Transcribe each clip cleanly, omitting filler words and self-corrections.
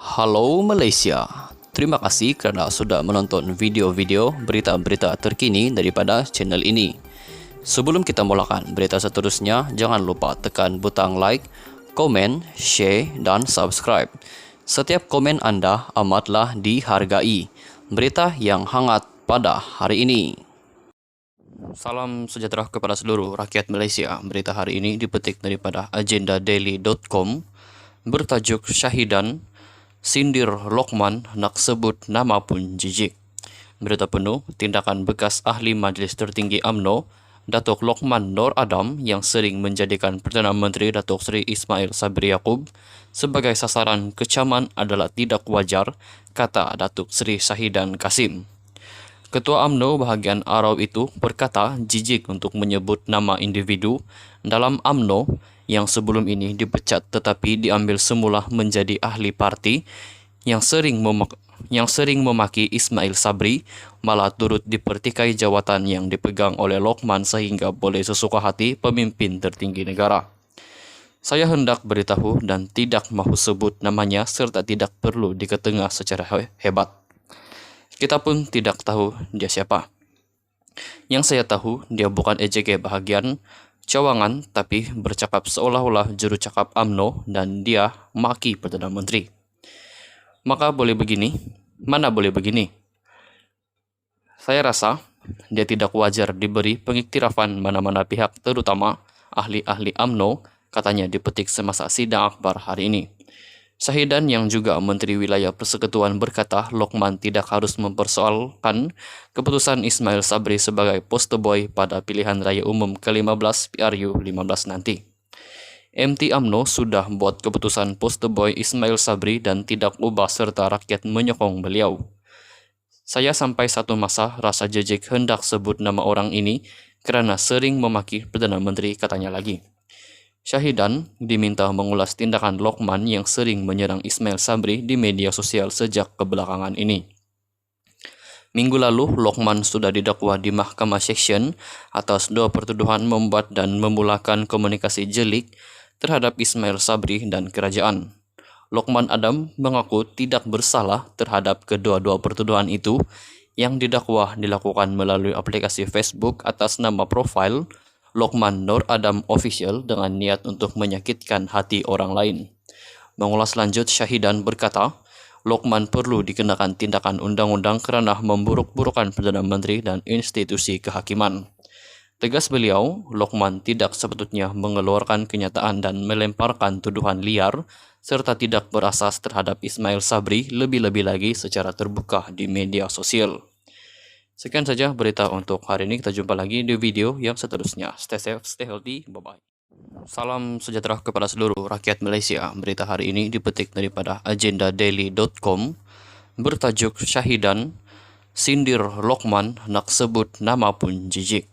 Halo Malaysia, terima kasih kerana sudah menonton video-video berita-berita terkini daripada channel ini. Sebelum kita mulakan berita seterusnya, jangan lupa tekan butang like, komen, share dan subscribe. Setiap komen anda amatlah dihargai. Berita yang hangat pada hari ini. Salam sejahtera kepada seluruh rakyat Malaysia. Berita hari ini dipetik daripada agendadaily.com bertajuk Syahidan, sindir Lokman nak sebut nama pun jijik. Berita penuh, tindakan bekas ahli Majlis Tertinggi UMNO, Datuk Lokman Nur Adam yang sering menjadikan Perdana Menteri Datuk Seri Ismail Sabri Yaakob sebagai sasaran kecaman adalah tidak wajar, kata Datuk Seri Syahidan Kasim. Ketua UMNO bahagian Arau itu berkata jijik untuk menyebut nama individu dalam UMNO yang sebelum ini dipecat tetapi diambil semula menjadi ahli parti yang sering memaki Ismail Sabri, malah turut dipertikai jawatan yang dipegang oleh Lokman sehingga boleh sesuka hati pemimpin tertinggi negara. Saya hendak beritahu dan tidak mahu sebut namanya serta tidak perlu diketengah secara hebat. Kita pun tidak tahu dia siapa. Yang saya tahu, dia bukan EJK bahagian cawangan tapi bercakap seolah-olah juru cakap UMNO dan dia maki Perdana Menteri. Maka boleh begini? Mana boleh begini? Saya rasa dia tidak wajar diberi pengiktirafan mana-mana pihak, terutama ahli-ahli UMNO, katanya dipetik semasa sidang akbar hari ini. Syahidan yang juga Menteri Wilayah Persekutuan berkata Lokman tidak harus mempersoalkan keputusan Ismail Sabri sebagai poster boy pada pilihan raya umum ke-15 PRU 15 nanti. MT UMNO sudah buat keputusan poster boy Ismail Sabri dan tidak ubah serta rakyat menyokong beliau. Saya sampai satu masa rasa jejek hendak sebut nama orang ini kerana sering memaki Perdana Menteri, katanya lagi. Syahidan diminta mengulas tindakan Lokman yang sering menyerang Ismail Sabri di media sosial sejak kebelakangan ini. Minggu lalu, Lokman sudah didakwa di Mahkamah Seksyen atas 2 pertuduhan membuat dan memulakan komunikasi jelik terhadap Ismail Sabri dan kerajaan. Lokman Adam mengaku tidak bersalah terhadap kedua-dua pertuduhan itu yang didakwa dilakukan melalui aplikasi Facebook atas nama profil Lokman Nur Adam Official dengan niat untuk menyakitkan hati orang lain. Mengulas lanjut, Syahidan berkata, Lokman perlu dikenakan tindakan undang-undang kerana memburuk-burukan Perdana Menteri dan institusi kehakiman. Tegas beliau, Lokman tidak sepatutnya mengeluarkan kenyataan dan melemparkan tuduhan liar serta tidak berasas terhadap Ismail Sabri, lebih-lebih lagi secara terbuka di media sosial. Sekian saja berita untuk hari ini. Kita jumpa lagi di video yang seterusnya. Stay safe, stay healthy. Bye-bye. Salam sejahtera kepada seluruh rakyat Malaysia. Berita hari ini dipetik daripada agendadaily.com bertajuk Syahidan, sindir Lokman nak sebut nama pun jijik.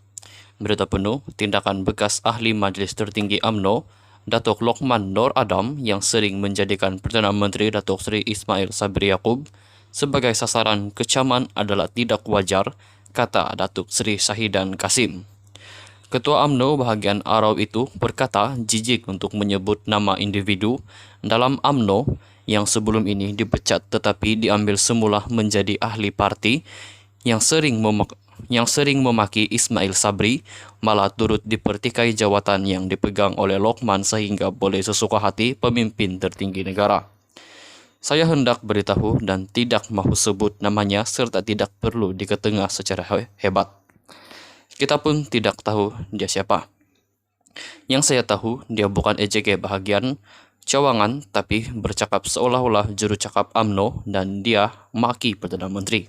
Berita penuh, tindakan bekas ahli Majlis Tertinggi UMNO, Datuk Lokman Nur Adam yang sering menjadikan Perdana Menteri Datuk Seri Ismail Sabri Yaakob sebagai sasaran kecaman adalah tidak wajar, kata Datuk Seri Syahidan Kasim. Ketua UMNO bahagian Arau itu berkata jijik untuk menyebut nama individu dalam UMNO yang sebelum ini dipecat tetapi diambil semula menjadi ahli parti yang sering memaki Ismail Sabri, malah turut dipertikai jawatan yang dipegang oleh Lokman sehingga boleh sesuka hati pemimpin tertinggi negara. Saya hendak beritahu dan tidak mahu sebut namanya serta tidak perlu diketengah secara hebat. Kita pun tidak tahu dia siapa. Yang saya tahu, dia bukan EJK bahagian cawangan tapi bercakap seolah-olah juru cakap UMNO dan dia maki Perdana Menteri.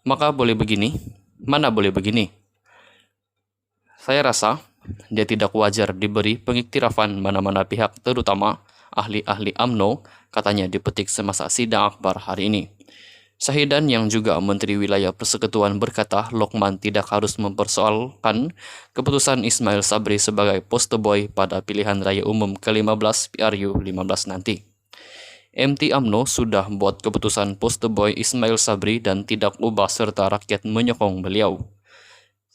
Maka boleh begini? Mana boleh begini? Saya rasa dia tidak wajar diberi pengiktirafan mana-mana pihak, terutama ahli-ahli UMNO, katanya dipetik semasa sidang akbar hari ini. Syahidan yang juga Menteri Wilayah Persekutuan berkata Lokman tidak harus mempersoalkan keputusan Ismail Sabri sebagai poster boy pada pilihan raya umum ke-15 PRU 15 nanti. MT UMNO sudah buat keputusan poster boy Ismail Sabri dan tidak ubah serta rakyat menyokong beliau.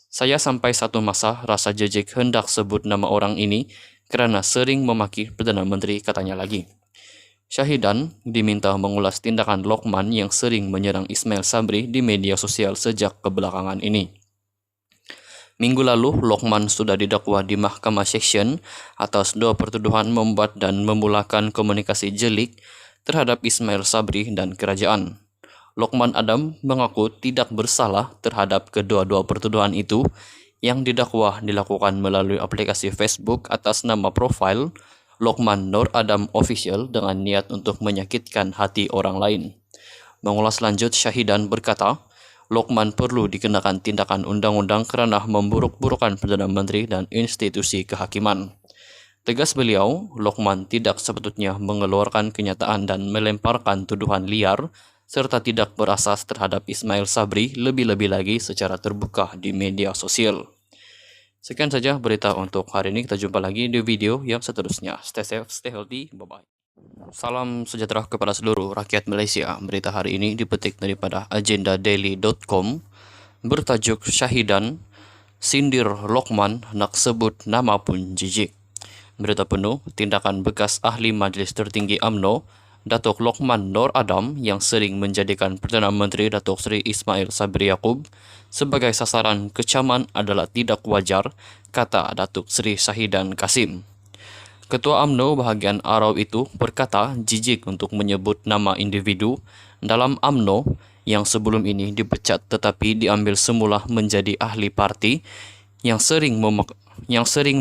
Saya sampai satu masa rasa jejek hendak sebut nama orang ini kerana sering memaki Perdana Menteri, katanya lagi. Syahidan diminta mengulas tindakan Lokman yang sering menyerang Ismail Sabri di media sosial sejak kebelakangan ini. Minggu lalu, Lokman sudah didakwa di Mahkamah Seksyen atas 2 pertuduhan membuat dan memulakan komunikasi jelik terhadap Ismail Sabri dan kerajaan. Lokman Adam mengaku tidak bersalah terhadap kedua-dua pertuduhan itu yang didakwa dilakukan melalui aplikasi Facebook atas nama profil Lokman Nur Adam Official dengan niat untuk menyakitkan hati orang lain. Mengulas lanjut, Syahidan berkata, Lokman perlu dikenakan tindakan undang-undang karena memburuk-burukan Perdana Menteri dan institusi kehakiman. Tegas beliau, Lokman tidak sepatutnya mengeluarkan kenyataan dan melemparkan tuduhan liar serta tidak berasas terhadap Ismail Sabri lebih-lebih lagi secara terbuka di media sosial. Sekian saja berita untuk hari ini. Kita jumpa lagi di video yang seterusnya. Stay safe, stay healthy, bye-bye. Salam sejahtera kepada seluruh rakyat Malaysia. Berita hari ini dipetik daripada agendadaily.com bertajuk Syahidan, sindir Lokman nak sebut nama pun jijik. Berita penuh, tindakan bekas ahli Majlis Tertinggi UMNO Datuk Lokman Nur Adam yang sering menjadikan Perdana Menteri Datuk Seri Ismail Sabri Yaakob sebagai sasaran kecaman adalah tidak wajar, kata Datuk Seri Syahidan Kasim. Ketua UMNO bahagian Arau itu berkata jijik untuk menyebut nama individu dalam UMNO yang sebelum ini dipecat tetapi diambil semula menjadi ahli parti yang sering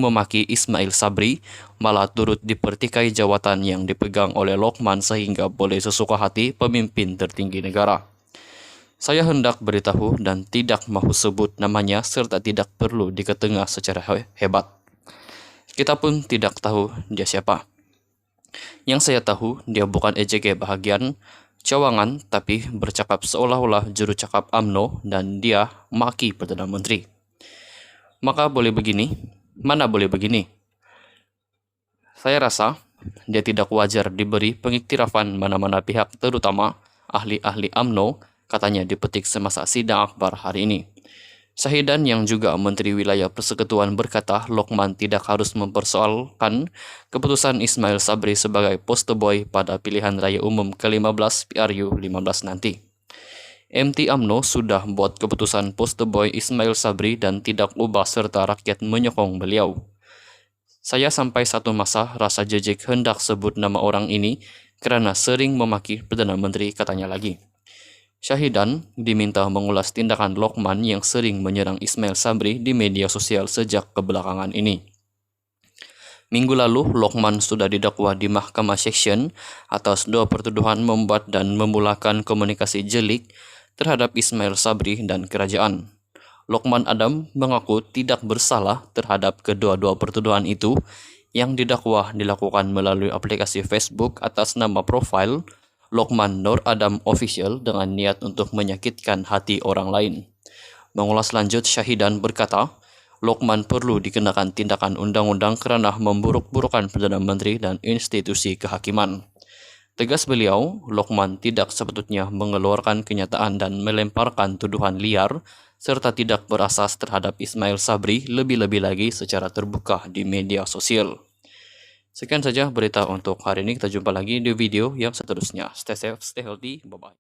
memaki Ismail Sabri, malah turut dipertikai jawatan yang dipegang oleh Lokman sehingga boleh sesuka hati pemimpin tertinggi negara. Saya hendak beritahu dan tidak mahu sebut namanya serta tidak perlu diketengah secara hebat. Kita pun tidak tahu dia siapa. Yang saya tahu, dia bukan EJG bahagian cawangan tapi bercakap seolah-olah juru cakap UMNO dan dia maki Perdana Menteri. Maka boleh begini, mana boleh begini. Saya rasa dia tidak wajar diberi pengiktirafan mana-mana pihak terutama ahli-ahli UMNO, katanya dipetik semasa sidang akbar hari ini. Syahidan yang juga Menteri Wilayah Persekutuan berkata Lokman tidak harus mempersoalkan keputusan Ismail Sabri sebagai poster boy pada pilihan raya umum ke-15 PRU 15 nanti. MT UMNO sudah buat keputusan poster boy Ismail Sabri dan tidak ubah serta rakyat menyokong beliau. Saya sampai satu masa rasa jejek hendak sebut nama orang ini kerana sering memaki Perdana Menteri, katanya lagi. Syahidan diminta mengulas tindakan Lokman yang sering menyerang Ismail Sabri di media sosial sejak kebelakangan ini. Minggu lalu, Lokman sudah didakwa di Mahkamah Seksyen atas 2 pertuduhan membuat dan memulakan komunikasi jelik terhadap Ismail Sabri dan kerajaan. Lokman Adam mengaku tidak bersalah terhadap kedua-dua pertuduhan itu yang didakwa dilakukan melalui aplikasi Facebook atas nama profil Lokman Nur Adam Official dengan niat untuk menyakitkan hati orang lain. Mengulas lanjut, Syahidan berkata, Lokman perlu dikenakan tindakan undang-undang kerana memburuk-burukan Perdana Menteri dan institusi kehakiman. Tegas beliau, Lokman tidak sepatutnya mengeluarkan kenyataan dan melemparkan tuduhan liar serta tidak berasas terhadap Ismail Sabri lebih-lebih lagi secara terbuka di media sosial. Sekian saja berita untuk hari ini. Kita jumpa lagi di video yang seterusnya. Stay safe, stay healthy, bye-bye.